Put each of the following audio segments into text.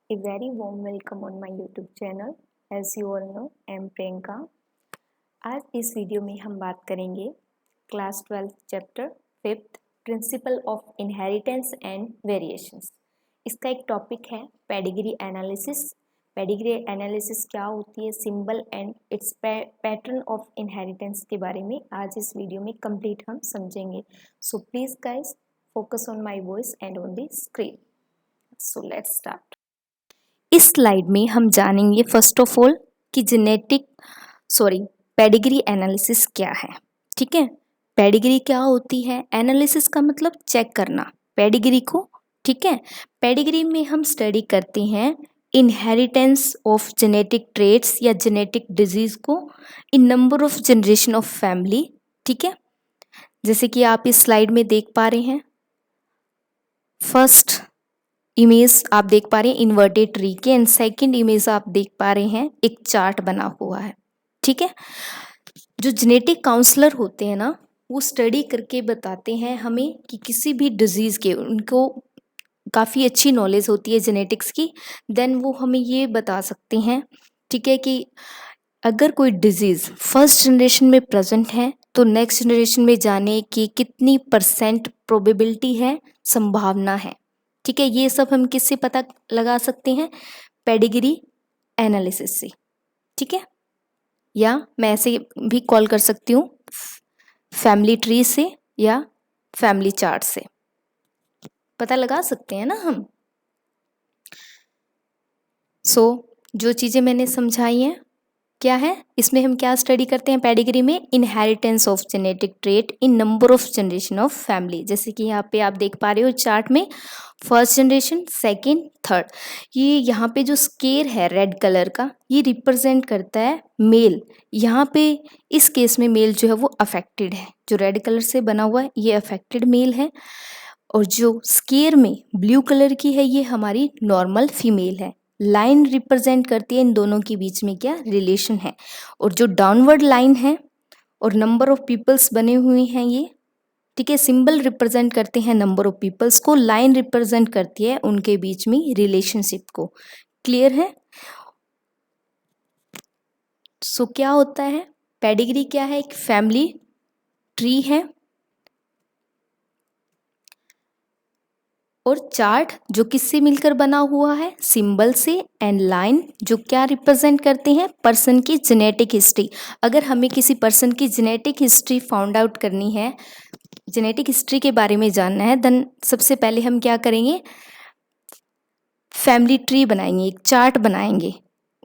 A very warm welcome on my YouTube channel. As you all know, I am Priyanka. आज इस video में हम बात करेंगे class 12 chapter 5 principle of inheritance and variations. इसका एक टॉपिक है पेडिग्री एनालिसिस। पेडिग्री एनालिसिस क्या होती है, symbol and it's pattern of inheritance के बारे में आज इस वीडियो में कंप्लीट हम समझेंगे। So please guys focus on my voice and on the screen. So let's start. इस स्लाइड में हम जानेंगे फर्स्ट ऑफ ऑल कि पेडिग्री एनालिसिस क्या है। ठीक है, पेडिग्री क्या होती है, एनालिसिस का मतलब चेक करना पेडिग्री को। ठीक है, पेडिग्री में हम स्टडी करते हैं इनहेरिटेंस ऑफ जेनेटिक ट्रेट्स या जेनेटिक डिजीज को in number of generation of family. ठीक है, जैसे कि आप इस स्लाइड में देख पा रहे हैं, फर्स्ट इमेज आप देख पा रहे हैं इन्वर्टेड ट्री के, एंड सेकंड इमेज आप देख पा रहे हैं एक चार्ट बना हुआ है। ठीक है, जो जेनेटिक काउंसलर होते हैं ना, वो स्टडी करके बताते हैं हमें कि किसी भी डिजीज के, उनको काफ़ी अच्छी नॉलेज होती है जेनेटिक्स की, देन वो हमें ये बता सकते हैं, ठीक है, कि अगर कोई डिजीज फर्स्ट जनरेशन में प्रेजेंट है तो नेक्स्ट जनरेशन में जाने की कितनी परसेंट प्रोबेबिलिटी है, संभावना है। ठीक है, ये सब हम किससे पता लगा सकते हैं, पेडिग्री एनालिसिस से। ठीक है, या मैं ऐसे भी कॉल कर सकती हूँ फैमिली ट्री से या फैमिली चार्ट से पता लगा सकते हैं ना हम। जो चीज़ें मैंने समझाई हैं क्या है, इसमें हम क्या स्टडी करते हैं पेडिग्री में, inheritance of genetic trait in number of generation of family. जैसे कि यहाँ पे आप देख पा रहे हो चार्ट में, फर्स्ट जनरेशन, सेकंड, थर्ड। ये यहाँ पे जो स्केयर है रेड कलर का, ये रिप्रेजेंट करता है मेल। यहाँ पे इस केस में मेल जो है वो अफेक्टेड है, जो रेड कलर से बना हुआ है ये अफेक्टेड मेल है, और जो स्केयर में ब्लू कलर की है ये हमारी नॉर्मल फीमेल है। लाइन रिप्रेजेंट करती है इन दोनों के बीच में क्या रिलेशन है, और जो डाउनवर्ड लाइन है और नंबर ऑफ पीपल्स बने हुए हैं ये, ठीक है, सिंबल रिप्रेजेंट करते हैं नंबर ऑफ पीपल्स को, लाइन रिप्रेजेंट करती है उनके बीच में रिलेशनशिप को। क्लियर है? सो क्या होता है पेडिग्री, क्या है, एक फैमिली ट्री है, और चार्ट जो किससे मिलकर बना हुआ है, सिंबल से, एंड लाइन जो क्या रिप्रेजेंट करते हैं, पर्सन की जेनेटिक हिस्ट्री। अगर हमें किसी पर्सन की जेनेटिक हिस्ट्री फाउंड आउट करनी है, जेनेटिक हिस्ट्री के बारे में जानना है, देन सबसे पहले हम क्या करेंगे, फैमिली ट्री बनाएंगे, एक चार्ट बनाएंगे,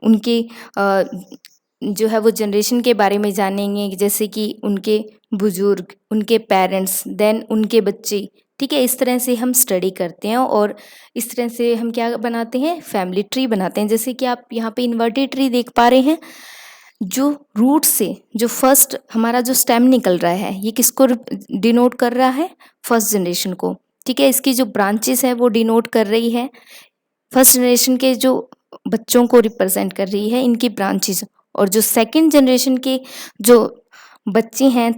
उनके जो है वो जनरेशन के बारे में जानेंगे, जैसे कि उनके बुजुर्ग, उनके पेरेंट्स, देन उनके बच्चे। ठीक है, इस तरह से हम स्टडी करते हैं, और इस तरह से हम क्या बनाते हैं, फैमिली ट्री बनाते हैं। जैसे कि आप यहाँ पे इन्वर्टेड ट्री देख पा रहे हैं, जो रूट से जो फर्स्ट हमारा जो स्टेम निकल रहा है, ये किसको डिनोट कर रहा है, फर्स्ट जनरेशन को। ठीक है, इसकी जो ब्रांचेस है वो डिनोट कर रही है फर्स्ट जनरेशन के जो बच्चों को रिप्रेजेंट कर रही है, इनकी ब्रांचेस। और जो सेकंड जनरेशन के जो बच्चे हैं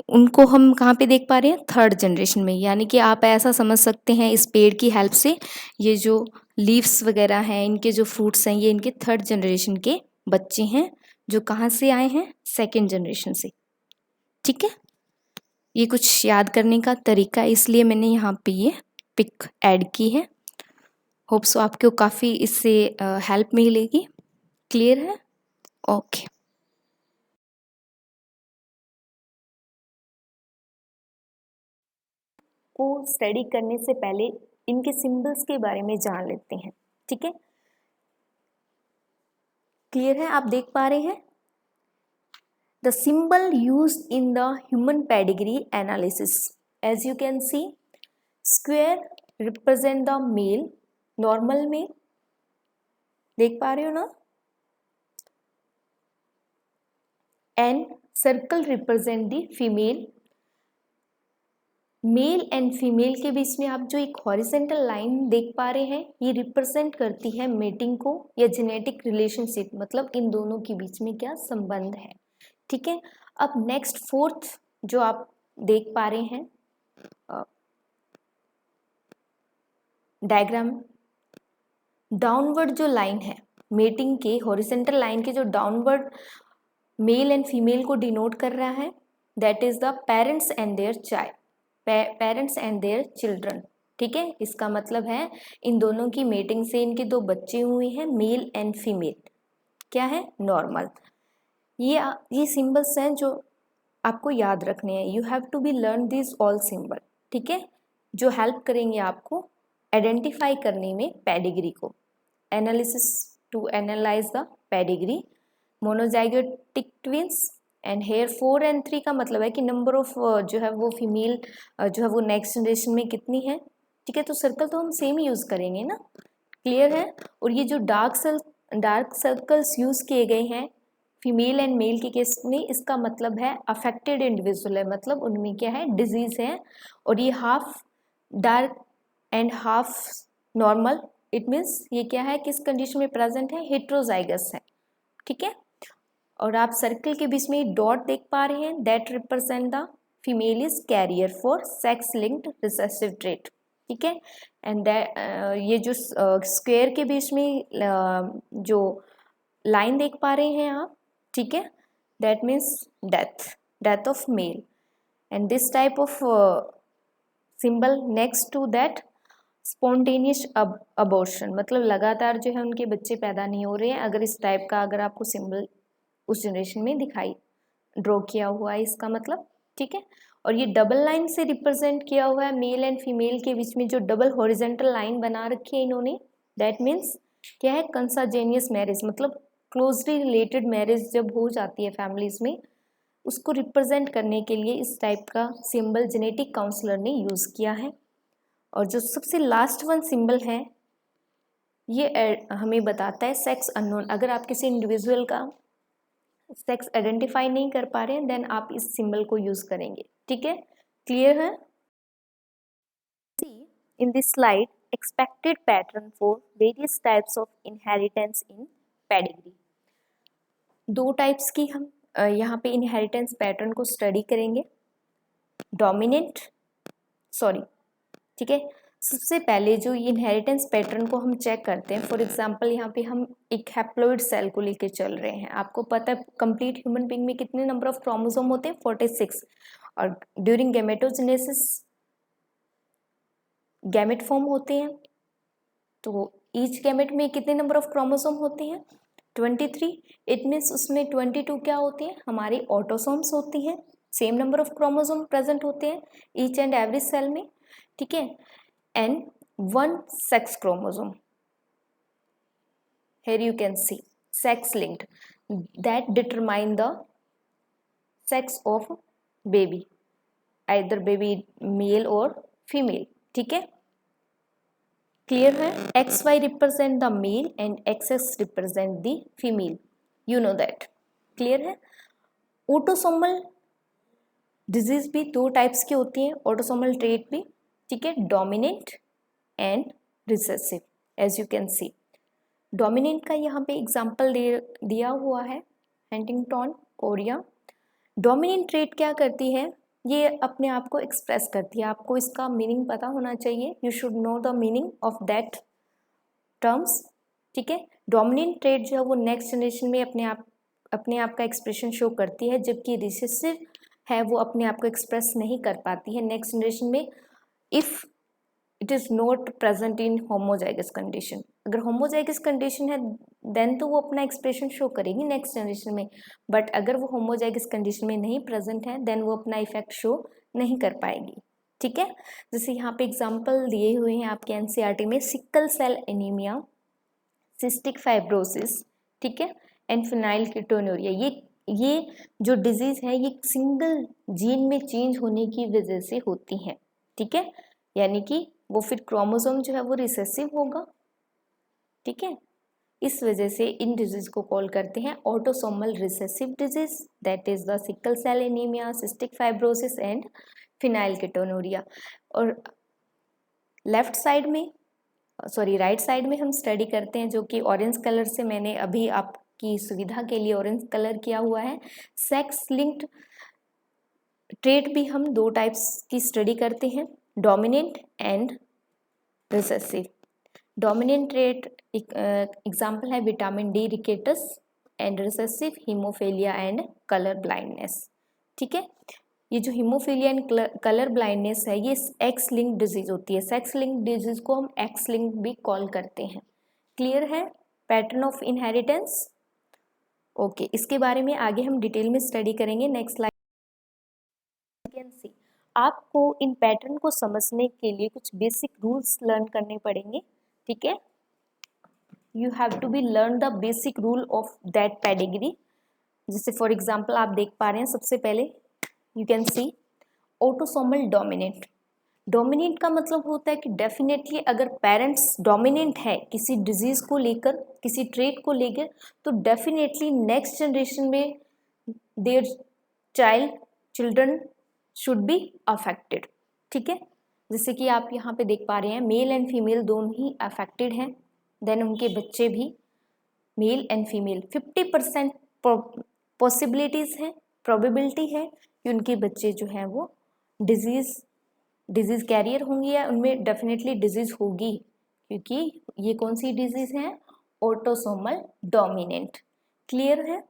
उनको हम कहाँ पे देख पा रहे हैं, थर्ड जनरेशन में। यानी कि आप ऐसा समझ सकते हैं इस पेड़ की हेल्प से, ये जो लीव्स वगैरह हैं, इनके जो फ्रूट्स हैं, ये इनके थर्ड जनरेशन के बच्चे हैं, जो कहाँ से आए हैं, सेकेंड जनरेशन से। ठीक है, ये कुछ याद करने का तरीका है, इसलिए मैंने यहाँ पे ये पिक ऐड की है। होप सो आपको काफ़ी इससे हेल्प मिलेगी। क्लियर है? ओके। को स्टडी करने से पहले इनके सिंबल्स के बारे में जान लेते हैं। ठीक है, क्लियर है? आप देख पा रहे हैं the symbol used in the human pedigree analysis, as you can see, square represent the male, normal में देख पा रहे हो ना, and circle represent the female. Male and female के बीच में आप जो एक हॉरिजेंटल लाइन देख पा रहे हैं, ये रिप्रेजेंट करती है मेटिंग को या जेनेटिक रिलेशनशिप, मतलब इन दोनों के बीच में क्या संबंध है। ठीक है, अब नेक्स्ट फोर्थ जो आप देख पा रहे हैं डायग्राम, डाउनवर्ड जो लाइन है मेटिंग के, हॉरिजेंटल लाइन के जो डाउनवर्ड मेल एंड फीमेल को डिनोट कर रहा है, that is the parents and their child, parents and their children. ठीक है, इसका मतलब है इन दोनों की मेटिंग से इनके दो बच्चे हुए हैं, मेल एंड फीमेल, क्या है, नॉर्मल। ये सिंबल्स हैं जो आपको याद रखने हैं, you have to be learn this all symbol. ठीक है, जो हेल्प करेंगे आपको आइडेंटिफाई करने में पेडिग्री को, analysis to analyse the pedigree, monozygotic twins and here 4 और 3 का मतलब है कि नंबर ऑफ जो है वो फीमेल जो है वो नेक्स्ट जनरेशन में कितनी है। ठीक है, तो सर्कल तो हम सेम यूज़ करेंगे ना, क्लियर है। और ये जो डार्क सर्कल्स यूज़ किए गए हैं फीमेल एंड मेल के केस में, इसका मतलब है अफेक्टेड इंडिविजुअल है, मतलब उनमें क्या है, डिजीज है। और ये half dark and half normal, it means ये क्या है, किस कंडीशन में प्रेजेंट है, हेट्रोजाइगस है। ठीक है, और आप सर्कल के बीच में डॉट देख पा रहे हैं, that represent the female is carrier for sex linked recessive trait. ठीक है, एंड ये जो स्क्वायर के बीच में जो लाइन देख पा रहे हैं आप, ठीक है, that means death of male, and this type of symbol next to that spontaneous abortion, मतलब लगातार जो है उनके बच्चे पैदा नहीं हो रहे हैं, अगर इस टाइप का अगर आपको सिंबल उस जनरेशन में दिखाई ड्रॉ किया हुआ है, इसका मतलब। ठीक है, और ये डबल लाइन से रिप्रेजेंट किया हुआ है, मेल एंड फीमेल के बीच में जो डबल हॉरिजेंटल लाइन बना रखी है इन्होंने, दैट मीन्स क्या है, कंसाजेनियस मैरिज, मतलब क्लोजली रिलेटेड मैरिज जब हो जाती है फैमिलीज में, उसको रिप्रेजेंट करने के लिए इस टाइप का सिंबल जेनेटिक काउंसलर ने यूज़ किया है। और जो सबसे लास्ट वन सिंबल है, ये हमें बताता है सेक्स अननोन। अगर आप किसी इंडिविजुअल का सेक्स आइडेंटिफाई नहीं कर पा रहे हैं, देन आप इस सिंबल को यूज करेंगे। ठीक है, क्लियर है। See in this slide expected pattern for various types of inheritance in pedigree। दो टाइप्स की हम यहाँ पे इनहेरिटेंस पैटर्न को स्टडी करेंगे, डोमिनेंट, सॉरी, ठीक है। सबसे पहले जो इनहेरिटेंस पैटर्न को हम चेक करते हैं, फॉर एग्जांपल यहाँ पे हम एक हैप्लॉइड सेल को लेके चल रहे हैं। आपको पता है कंप्लीट ह्यूमन बीइंग में कितने नंबर ऑफ क्रोमोसोम होते हैं, 46, और ड्यूरिंग गैमेटोजेनेसिस गैमेट फॉर्म होते हैं, तो ईच गैमेट में कितने नंबर ऑफ क्रोमोसोम होते हैं, 23। इट मीन्स उसमें 22 क्या होती है, हमारी ऑटोसोम्स होती हैं, same number of chromosome present होते हैं ईच एंड एवरी सेल में। ठीक है, and one sex chromosome, here you can see sex linked, that determine the sex of baby, either baby male or female। ठीक है, clear है। XY represent the male and XX represent the female, you know that, clear है। Autosomal disease भी दो types की होती है, autosomal trait भी, ठीक है, dominant and recessive, as you can see. Dominant का यहाँ पे एग्जाम्पल दिया हुआ है, हंटिंगटन कोरिया। डोमिनेंट ट्रेट क्या करती है, ये अपने आप को एक्सप्रेस करती है, आपको इसका मीनिंग पता होना चाहिए, you should know the meaning of that terms. ठीक है, डोमिनेंट ट्रेट जो है वो नेक्स्ट जनरेशन में अपने आप का एक्सप्रेशन शो करती है, जबकि रिसेसिव है वो अपने आप को एक्सप्रेस नहीं कर पाती है नेक्स्ट जनरेशन में, if it is not present in homozygous condition. अगर होमोजाइगस कंडीशन है देन तो वो अपना एक्सप्रेशन शो करेगी नेक्स्ट जनरेशन में, बट अगर वो होमोजाइगस कंडीशन में नहीं प्रेजेंट है देन वो अपना इफेक्ट शो नहीं कर पाएगी। ठीक है, जैसे यहाँ पे एग्जांपल दिए हुए हैं आपके एनसीईआरटी में, sickle cell anaemia, cystic fibrosis, ठीक है, एंड फिनाइलकीटोनुरिया। ये जो डिजीज है ये सिंगल जीन में चेंज होने की वजह से होती हैं। ठीक है, यानी कि वो फिर क्रोमोसोम जो है वो रिसेसिव होगा। ठीक है, इस वजह से इन डिजीज को कॉल करते हैं autosomal recessive disease, that is the sickle cell anaemia, cystic fibrosis and phenylketonuria. और लेफ्ट साइड में, सॉरी राइट साइड में हम स्टडी करते हैं, जो कि ऑरेंज कलर से मैंने अभी आपकी सुविधा के लिए ऑरेंज कलर किया हुआ है। सेक्स लिंक्ड ट्रेट भी हम दो टाइप्स की स्टडी करते हैं, dominant and recessive. Dominant trait example है vitamin D rickets and recessive haemophilia and colour blindness. ठीक है, ये जो हीमोफीलिया एंड कलर ब्लाइंडनेस है ये एक्स लिंक डिजीज होती है। सेक्स लिंक डिजीज को हम एक्स लिंक भी कॉल करते हैं। क्लियर है पैटर्न ऑफ इनहेरिटेंस? ओके, इसके बारे में आगे हम डिटेल में स्टडी करेंगे। Next slide can see. आपको इन पैटर्न को समझने के लिए कुछ बेसिक रूल्स लर्न करने पड़ेंगे। ठीक है, you have to be learn the basic rule of that pedigree. जैसे फॉर एग्जाम्पल आप देख पा रहे हैं, सबसे पहले you can see autosomal dominant. Dominant का मतलब होता है कि डेफिनेटली अगर पेरेंट्स डोमिनेंट है किसी डिजीज को लेकर, किसी ट्रेट को लेकर, तो डेफिनेटली नेक्स्ट जनरेशन में their children should be affected. ठीक है, जैसे कि आप यहाँ पे देख पा रहे हैं मेल एंड फीमेल दोनों ही अफेक्टेड हैं, देन उनके बच्चे भी मेल एंड फीमेल 50% पॉसिबिलिटीज है, प्रोबेबिलिटी है कि उनके बच्चे जो हैं वो डिजीज कैरियर होंगे या उनमें डेफिनेटली डिजीज होगी, क्योंकि ये कौन सी डिजीज है? Autosomal dominant. क्लियर है?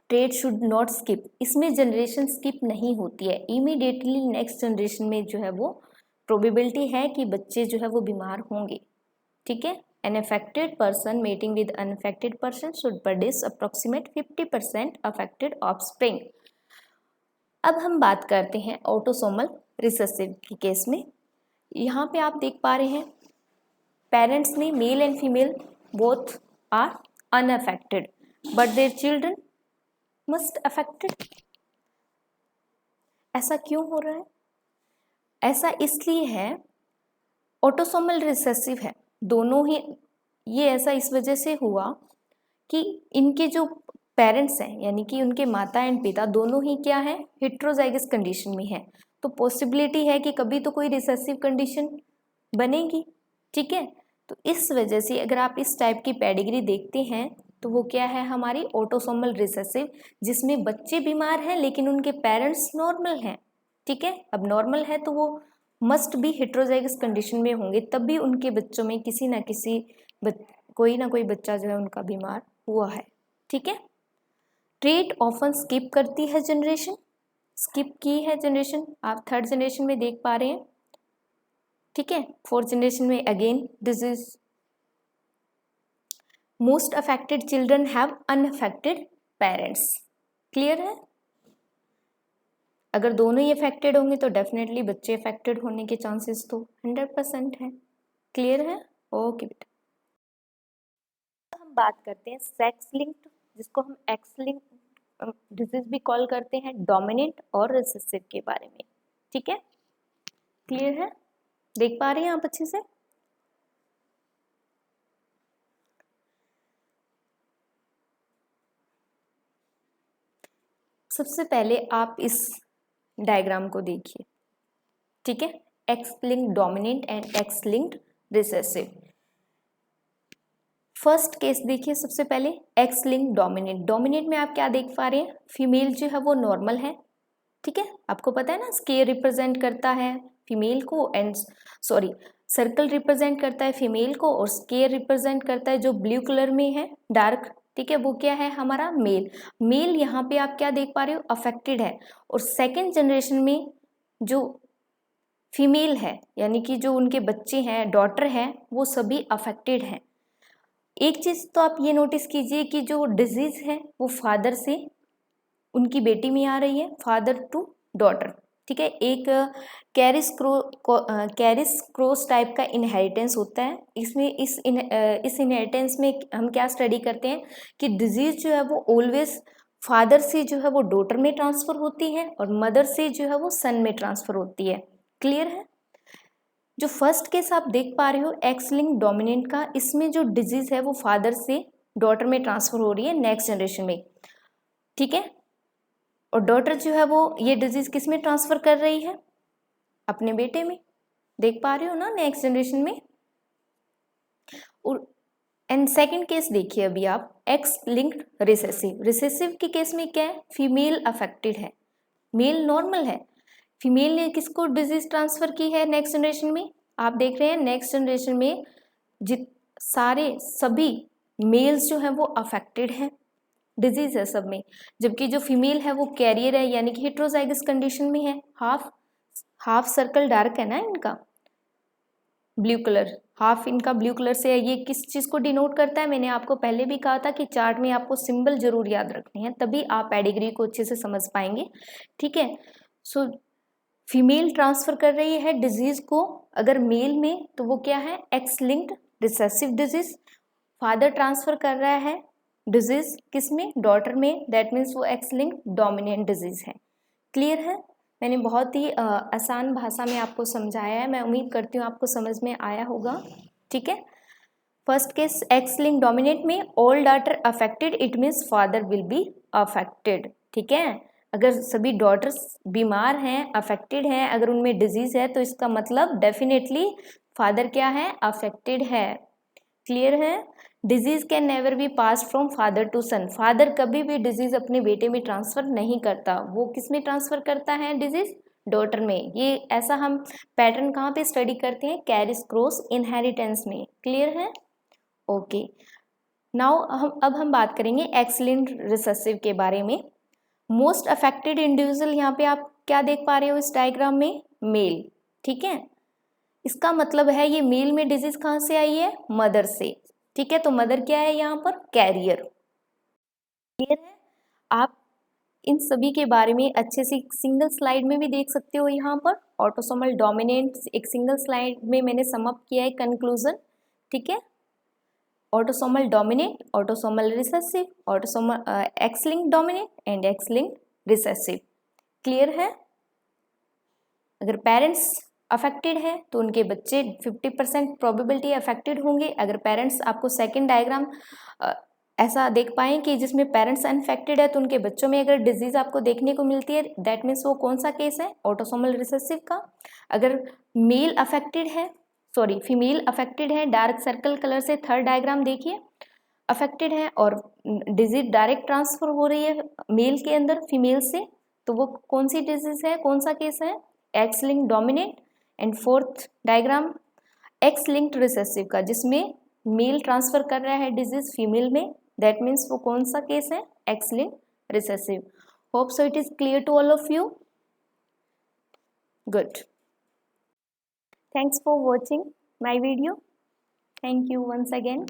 ट्रेट शुड नॉट स्किप, इसमें जनरेशन स्किप नहीं होती है। इमीडिएटली नेक्स्ट जनरेशन में जो है वो प्रोबेबिलिटी है कि बच्चे जो है वो बीमार होंगे। ठीक है, an affected person mating with unaffected person should produce approximate 50% affected offspring. अब हम बात करते हैं ऑटोसोमल रिसेसिव के केस में। यहाँ पे आप देख पा रहे हैं पेरेंट्स में male and female both are unaffected but their children must affected. ऐसा क्यों हो रहा है? ऐसा इसलिए है, ऑटोसोमल रिसेसिव है दोनों ही। ये ऐसा इस वजह से हुआ कि इनके जो पेरेंट्स हैं यानी कि उनके माता एंड पिता दोनों ही क्या है? हेट्रोजाइगस कंडीशन में है। तो पॉसिबिलिटी है कि कभी तो कोई रिसेसिव कंडीशन बनेगी। ठीक है, तो इस वजह से अगर आप इस टाइप की पेडिग्री देखते हैं तो वो क्या है? हमारी ऑटोसोमल रिसेसिव, जिसमें बच्चे बीमार हैं लेकिन उनके पेरेंट्स नॉर्मल हैं। ठीक है, अब नॉर्मल है तो वो मस्ट भी हेट्रोजाइगस कंडीशन में होंगे, तब भी उनके बच्चों में किसी ना किसी कोई ना कोई बच्चा जो है उनका बीमार हुआ है। ठीक है, ट्रेट ऑफन स्किप करती है जनरेशन, स्किप की है जनरेशन, आप थर्ड जनरेशन में देख पा रहे हैं। ठीक है, फोर्थ जनरेशन में again disease. Most affected children have unaffected parents. Clear है? अगर दोनों ही अफेक्टेड होंगे तो डेफिनेटली बच्चे अफेक्टेड होने के चांसेस तो 100% है। क्लियर है? ओके बेटा, हम बात करते हैं सेक्स लिंक्ड, जिसको हम एक्स लिंक्ड डिजीज भी कॉल करते हैं, डोमिनेंट और रिसेसिव के बारे में। ठीक है, क्लियर है? देख पा रहे हैं आप अच्छे से? सबसे पहले आप इस डायग्राम को देखिए। ठीक है, X linked dominant and x linked recessive. First case देखिए सबसे पहले, एक्स लिंक्ड डोमिनेंट। डोमिनेंट में आप क्या देख पा रहे हैं? फीमेल जो है वो नॉर्मल है। ठीक है, आपको पता है ना, स्केयर रिप्रेजेंट करता है फीमेल को एंड सर्कल रिप्रेजेंट करता है फीमेल को, और स्केयर रिप्रेजेंट करता है जो ब्लू कलर में है डार्क। ठीक है, वो क्या है? हमारा मेल। मेल यहाँ पे आप क्या देख पा रहे हो? अफेक्टेड है। और सेकेंड जनरेशन में जो फीमेल है यानी कि जो उनके बच्चे हैं, डॉटर है, वो सभी अफेक्टेड हैं। एक चीज तो आप ये नोटिस कीजिए कि जो डिजीज है वो फादर से उनकी बेटी में आ रही है, फादर टू डॉटर। ठीक है, एक कैरिस क्रॉस टाइप का इनहेरिटेंस होता है। इसमें इस इनहेरिटेंस में हम क्या स्टडी करते हैं कि डिजीज जो है वो ऑलवेज फादर से जो है वो डॉटर में ट्रांसफर होती है और मदर से जो है वो सन में ट्रांसफर होती है। क्लियर है? जो फर्स्ट केस आप देख पा रहे हो एक्स लिंक डोमिनेंट का, इसमें जो डिजीज है वो फादर से डॉटर में ट्रांसफर हो रही है नेक्स्ट जनरेशन में। ठीक है, और डॉटर जो है वो ये डिजीज किस में ट्रांसफर कर रही है? अपने बेटे में। देख पा रहे हो ना नेक्स्ट जनरेशन में। और एंड सेकंड केस देखिए अभी आप, एक्स लिंक्ड रिसेसिव। रिसेसिव के केस में क्या है? फीमेल अफेक्टेड है, मेल नॉर्मल है। फीमेल ने किसको डिजीज ट्रांसफर की है नेक्स्ट जनरेशन में? आप देख रहे हैं नेक्स्ट जनरेशन में सभी मेल्स जो हैं वो अफेक्टेड हैं, डिजीज है सब में, जबकि जो फीमेल है वो कैरियर है, यानी कि हेट्रोजाइगस कंडीशन में है। हाफ सर्कल डार्क है ना इनका, ब्लू कलर, हाफ इनका ब्लू कलर से है। ये किस चीज को डिनोट करता है? मैंने आपको पहले भी कहा था कि चार्ट में आपको सिंबल जरूर याद रखने हैं, तभी आप पेडिग्री को अच्छे से समझ पाएंगे। ठीक है, सो फीमेल ट्रांसफर कर रही है डिजीज को, अगर मेल में तो वो क्या है? X linked recessive disease. Father transfer कर रहा है डिजीज किसमें? डॉटर में, दैट मीन्स वो एक्स लिंक्ड डोमिनेंट डिजीज है। क्लियर है? मैंने बहुत ही आसान भाषा में आपको समझाया है, मैं उम्मीद करती हूँ आपको समझ में आया होगा। ठीक है, first case X link dominant में all daughter affected, it means father will be affected. ठीक है, अगर सभी डॉटर्स बीमार हैं, अफेक्टेड हैं, अगर उनमें डिजीज है तो इसका मतलब डेफिनेटली फादर क्या है? अफेक्टेड है। क्लियर है? Disease can never be pass from father to son. Father कभी भी डिजीज अपने बेटे में ट्रांसफर नहीं करता, वो किस में ट्रांसफर करता है डिजीज? डॉटर में। ये ऐसा हम पैटर्न कहाँ पे स्टडी करते हैं? कैरिज क्रॉस इनहेरिटेंस में। क्लियर है? ओके, नाउ अब हम बात करेंगे एक्स लिंक्ड रिसेसिव के बारे में। मोस्ट अफेक्टेड इंडिविजुअल, यहाँ पे आप क्या देख पा रहे हो इस डायग्राम में? मेल। ठीक है, इसका मतलब है ये मेल में डिजीज कहाँ से आई है? मदर से। ठीक है, तो मदर क्या है यहाँ पर? कैरियर। क्लियर है? आप इन सभी के बारे में अच्छे से सिंगल स्लाइड में भी देख सकते हो। यहाँ पर ऑटोसोमल डोमिनेंट एक सिंगल स्लाइड में मैंने सम अप किया है कंक्लूजन। ठीक है, autosomal dominant, autosomal recessive, autosomal x link dominant and x link recessive. Clear है? अगर पेरेंट्स अफेक्टेड है तो उनके बच्चे 50% प्रोबेबिलिटी अफेक्टेड होंगे। अगर पेरेंट्स, आपको सेकंड डायग्राम ऐसा देख पाएं कि जिसमें पेरेंट्स अनफेक्टेड है तो उनके बच्चों में अगर डिजीज आपको देखने को मिलती है, दैट मीन्स वो कौन सा केस है? ऑटोसोमल रिसेसिव का। अगर मेल अफेक्टेड है, सॉरी फीमेल अफेक्टेड है, डार्क सर्कल कलर से थर्ड डायग्राम देखिए, अफेक्टेड है और डिजीज डायरेक्ट ट्रांसफर हो रही है मेल के अंदर फीमेल से, तो वो कौन सी डिजीज है, कौन सा केस है? X link dominant. And fourth diagram X linked recessive का, जिसमें मेल ट्रांसफर कर रहा है डिजीज फीमेल में, दैट मीन्स वो कौन सा केस है? X linked recessive. Hope so it is clear to all of you. Good, thanks for watching my video. Thank you once again.